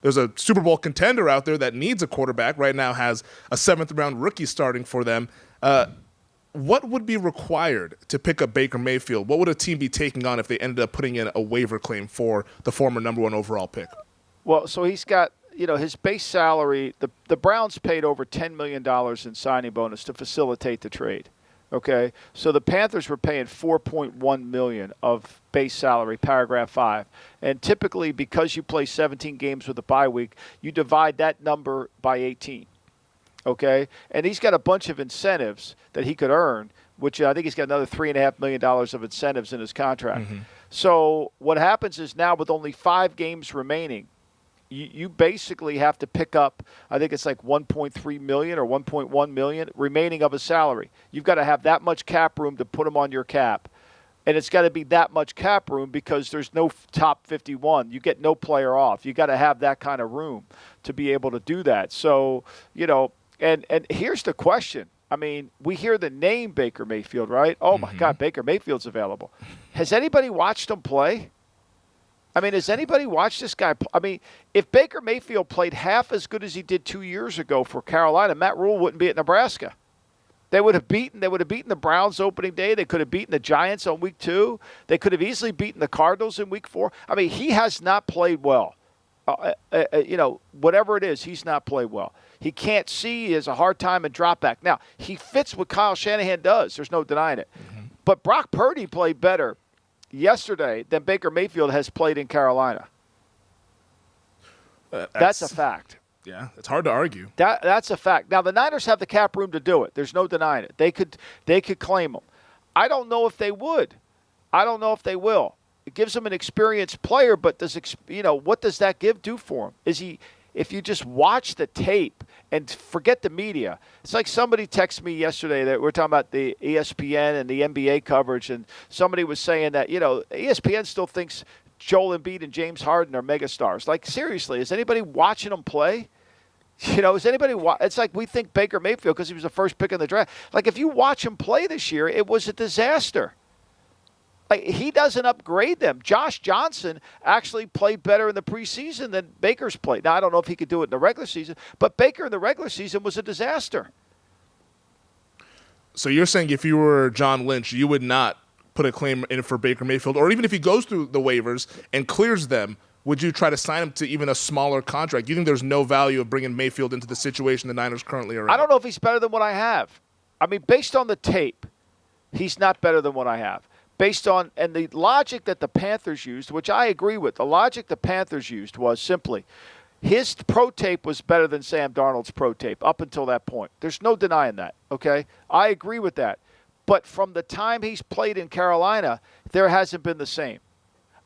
There's a Super Bowl contender out there that needs a quarterback. Right now has a 7th-round rookie starting for them. What would be required to pick up Baker Mayfield? What would a team be taking on if they ended up putting in a waiver claim for the former number 1 overall pick? Well, so he's got, his base salary. The Browns paid over $10 million in signing bonus to facilitate the trade. Okay, so the Panthers were paying $4.1 million of base salary, paragraph 5, and typically because you play 17 games with a bye week, you divide that number by 18. Okay, and he's got a bunch of incentives that he could earn, which I think he's got another $3.5 million of incentives in his contract. Mm-hmm. So what happens is now with only 5 games remaining, you basically have to pick up, I think it's like $1.3 million or $1.1 million remaining of his salary. You've got to have that much cap room to put him on your cap. And it's got to be that much cap room because there's no top 51. You get no player off. You got to have that kind of room to be able to do that. So, and here's the question. I mean, we hear the name Baker Mayfield, right? Oh, my God, Baker Mayfield's available. Has anybody watched him play? I mean, has anybody watched this guy? I mean, if Baker Mayfield played half as good as he did 2 years ago for Carolina, Matt Rule wouldn't be at Nebraska. They would have beaten the Browns opening day. They could have beaten the Giants on week 2. They could have easily beaten the Cardinals in week 4. I mean, he has not played well. Whatever it is, he's not played well. He can't see. He has a hard time in drop back. Now, he fits what Kyle Shanahan does. There's no denying it. Mm-hmm. But Brock Purdy played better yesterday than Baker Mayfield has played in Carolina. That's a fact. Yeah, it's hard to argue. That's a fact. Now, the Niners have the cap room to do it. There's no denying it. They could claim him. I don't know if they would. I don't know if they will. It gives him an experienced player, but what does that do for him? If you just watch the tape and forget the media, it's like somebody texted me yesterday that we're talking about the ESPN and the NBA coverage, and somebody was saying that, ESPN still thinks Joel Embiid and James Harden are megastars. Like, seriously, is anybody watching them play? Is anybody it's like we think Baker Mayfield because he was the first pick in the draft. Like, if you watch him play this year, it was a disaster. Like, he doesn't upgrade them. Josh Johnson actually played better in the preseason than Baker's played. Now, I don't know if he could do it in the regular season, but Baker in the regular season was a disaster. So you're saying if you were John Lynch, you would not put a claim in for Baker Mayfield, or even if he goes through the waivers and clears them, would you try to sign him to even a smaller contract? You think there's no value of bringing Mayfield into the situation the Niners currently are in? I don't know if he's better than what I have. I mean, based on the tape, he's not better than what I have. Based on, and the logic that the Panthers used, which I agree with, the logic the Panthers used was simply, his pro tape was better than Sam Darnold's pro tape up until that point. There's no denying that, okay? I agree with that. But from the time he's played in Carolina, there hasn't been the same.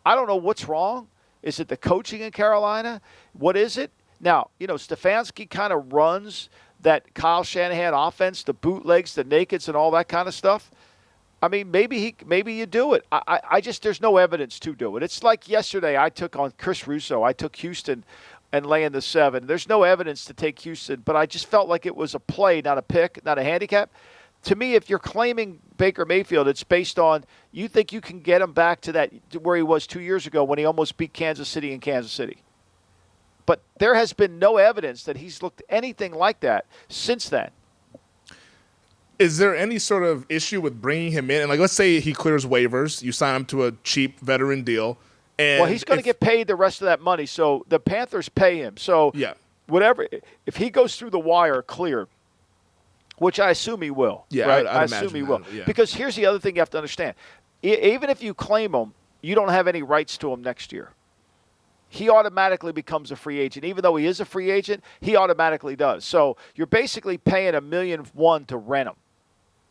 I don't know what's wrong. Is it the coaching in Carolina? What is it? Now, Stefanski kind of runs that Kyle Shanahan offense, the bootlegs, the nakeds, and all that kind of stuff. I mean, maybe you do it. I just, there's no evidence to do it. It's like yesterday I took on Chris Russo. I took Houston and laying the 7. There's no evidence to take Houston, but I just felt like it was a play, not a pick, not a handicap. To me, if you're claiming Baker Mayfield, it's based on you think you can get him back to that where he was 2 years ago when he almost beat Kansas City in Kansas City. But there has been no evidence that he's looked anything like that since then. Is there any sort of issue with bringing him in? And, like, let's say he clears waivers, you sign him to a cheap veteran deal. And well, he's going to get paid the rest of that money, so the Panthers pay him. So yeah, whatever, if he goes through the wire clear, which I assume he will. Yeah, right? I assume he will. Yeah. Because here's the other thing you have to understand. Even if you claim him, you don't have any rights to him next year. He automatically becomes a free agent. Even though he is a free agent, he automatically does. So you're basically paying $1.1 million to rent him.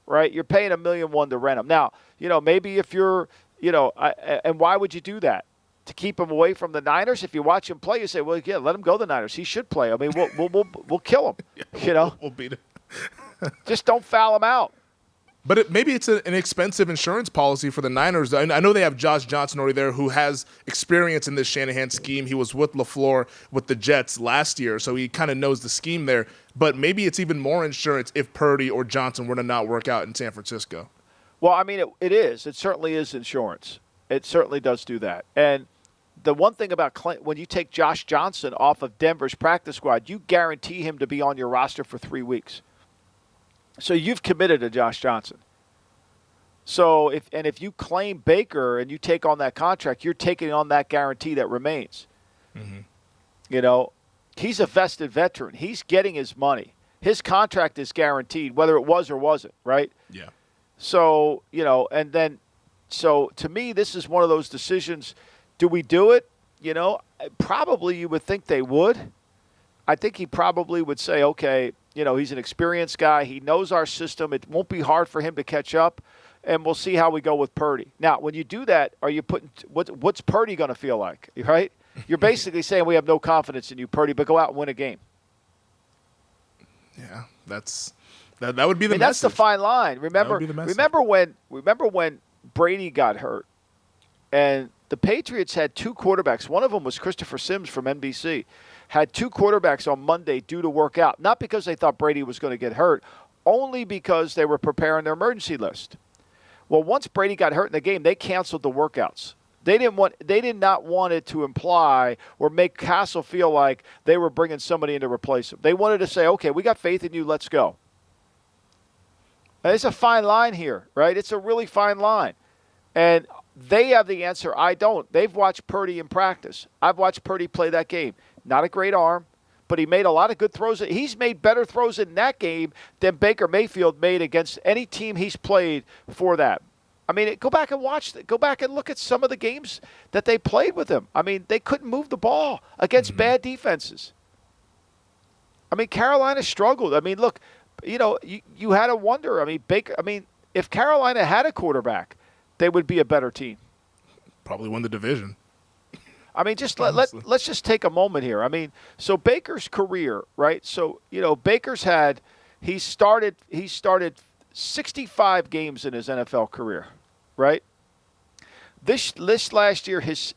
Right? You're paying $1.1 million to rent him. Now, maybe if you're, and why would you do that? To keep him away from the Niners? If you watch him play, you say, well, yeah, let him go to the Niners. He should play. I mean, we'll kill him. We'll beat him. Just don't foul him out. But maybe it's an expensive insurance policy for the Niners. I know they have Josh Johnson already there who has experience in this Shanahan scheme. He was with LaFleur with the Jets last year, so he kind of knows the scheme there. But maybe it's even more insurance if Purdy or Johnson were to not work out in San Francisco. Well, I mean, it is. It certainly is insurance. It certainly does do that. And the one thing about when you take Josh Johnson off of Denver's practice squad, you guarantee him to be on your roster for 3 weeks. So you've committed to Josh Johnson. So if you claim Baker and you take on that contract, you're taking on that guarantee that remains. Mm-hmm. He's a vested veteran. He's getting his money. His contract is guaranteed, whether it was or wasn't, right? Yeah. So, so to me, this is one of those decisions. Do we do it? Probably you would think they would. I think he probably would say, okay, he's an experienced guy. He knows our system. It won't be hard for him to catch up, and we'll see how we go with Purdy. Now, when you do that, are you putting what's Purdy going to feel like, right? You're basically saying we have no confidence in you, Purdy, but go out and win a game. Yeah, that would be the message. That's the fine line. Remember when Brady got hurt, and the Patriots had 2 quarterbacks. One of them was Christopher Sims from NBC. Had 2 quarterbacks on Monday due to work out, not because they thought Brady was going to get hurt, only because they were preparing their emergency list. Well, once Brady got hurt in the game, they canceled the workouts. They did not want it to imply or make Castle feel like they were bringing somebody in to replace him. They wanted to say, okay, we got faith in you, let's go. And it's a fine line here, right? It's a really fine line. And they have the answer. I don't. They've watched Purdy in practice. I've watched Purdy play that game. Not a great arm, but he made a lot of good throws. He's made better throws in that game than Baker Mayfield made against any team he's played for that. I mean, go back and look at some of the games that they played with him. I mean, they couldn't move the ball against bad defenses. I mean, Carolina struggled. I mean, look, you had to wonder. I mean, if Carolina had a quarterback, they would be a better team. Probably win the division. I mean, just let's just take a moment here. I mean, so Baker's career, right? So, he started 65 games in his NFL career, right? This last year, his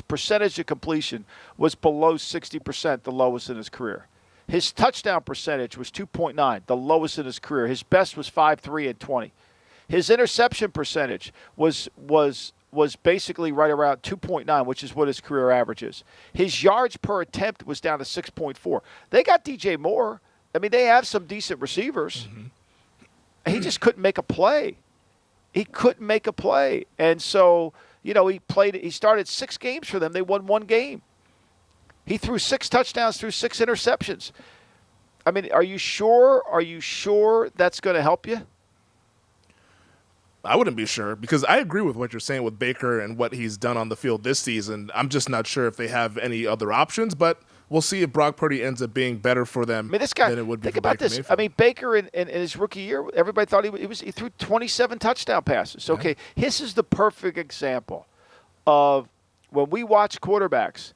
percentage of completion was below 60%, the lowest in his career. His touchdown percentage was 2.9, the lowest in his career. His best was 5.3 and 20. His interception percentage was basically right around 2.9, which is what his career average is. His yards per attempt was down to 6.4. They got DJ Moore. I mean, they have some decent receivers. Mm-hmm. He just couldn't make a play. He couldn't make a play. And so, he started 6 games for them. They won 1 game. He threw 6 touchdowns, threw 6 interceptions. I mean, are you sure that's going to help you? I wouldn't be sure, because I agree with what you're saying with Baker and what he's done on the field this season. I'm just not sure if they have any other options, but we'll see if Brock Purdy ends up being better for them than it would be think for about Baker this. Mayfield. I mean, Baker in his rookie year, everybody thought he threw 27 touchdown passes. Okay, this is the perfect example of when we watch quarterbacks,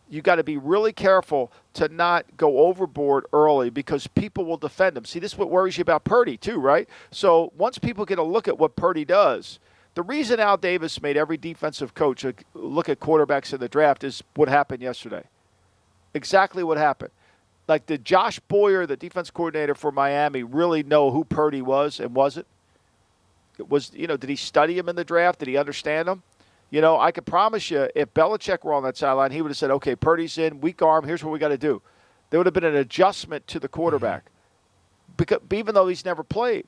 you got to be really careful to not go overboard early because people will defend him. See, this is what worries you about Purdy too, right? So once people get a look at what Purdy does, the reason Al Davis made every defensive coach look at quarterbacks in the draft is what happened yesterday. Exactly what happened. Like, did Josh Boyer, the defense coordinator for Miami, really know who Purdy was and wasn't? Did he study him in the draft? Did he understand him? I could promise you, if Belichick were on that sideline, he would have said, okay, Purdy's in, weak arm, here's what we got to do. There would have been an adjustment to the quarterback, because even though he's never played.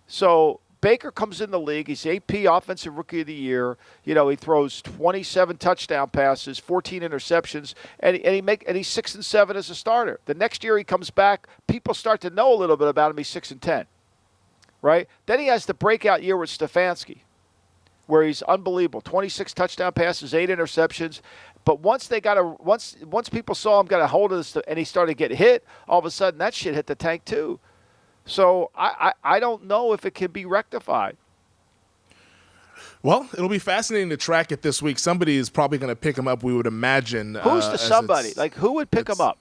So Baker comes in the league. He's AP Offensive Rookie of the Year. He throws 27 touchdown passes, 14 interceptions, and he's 6 and 7 as a starter. The next year he comes back, people start to know a little bit about him. He's 6 and 10, right? Then he has the breakout year with Stefanski, where he's unbelievable. 26 touchdown passes, 8 interceptions. But once people saw him got a hold of this and he started to get hit, all of a sudden that shit hit the tank too. So I don't know if it can be rectified. Well, it'll be fascinating to track it this week. Somebody is probably going to pick him up, we would imagine. Who's the somebody? Like, who would pick him up?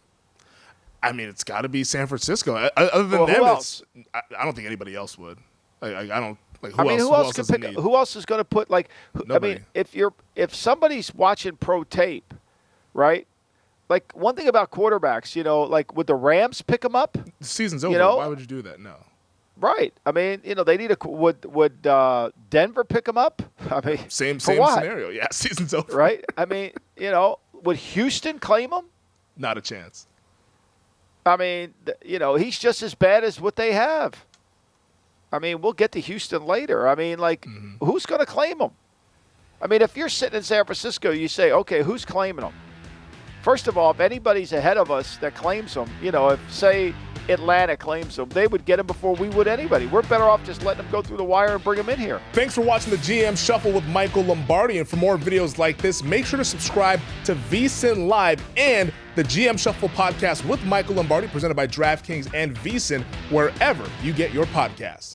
I mean, it's got to be San Francisco. Other than them, I don't think anybody else would. I don't. Like, who else can pick? Who else is going to put Nobody. I mean, if somebody's watching pro tape, right? Like, one thing about quarterbacks, like, would the Rams pick them up? The season's over. Why would you do that? No. Right. I mean, they need would Denver pick him up? I mean, Same for what? scenario. Yeah, season's over. Right? I mean, would Houston claim him? Not a chance. I mean, he's just as bad as what they have. I mean, we'll get to Houston later. I mean, who's going to claim him? I mean, if you're sitting in San Francisco, you say, okay, who's claiming him? First of all, if anybody's ahead of us that claims him, if, say, Atlanta claims him, they would get him before we would anybody. We're better off just letting him go through the wire and bring him in here. Thanks for watching the GM Shuffle with Michael Lombardi. And for more videos like this, make sure to subscribe to VSiN Live and the GM Shuffle podcast with Michael Lombardi, presented by DraftKings and VSiN, wherever you get your podcasts.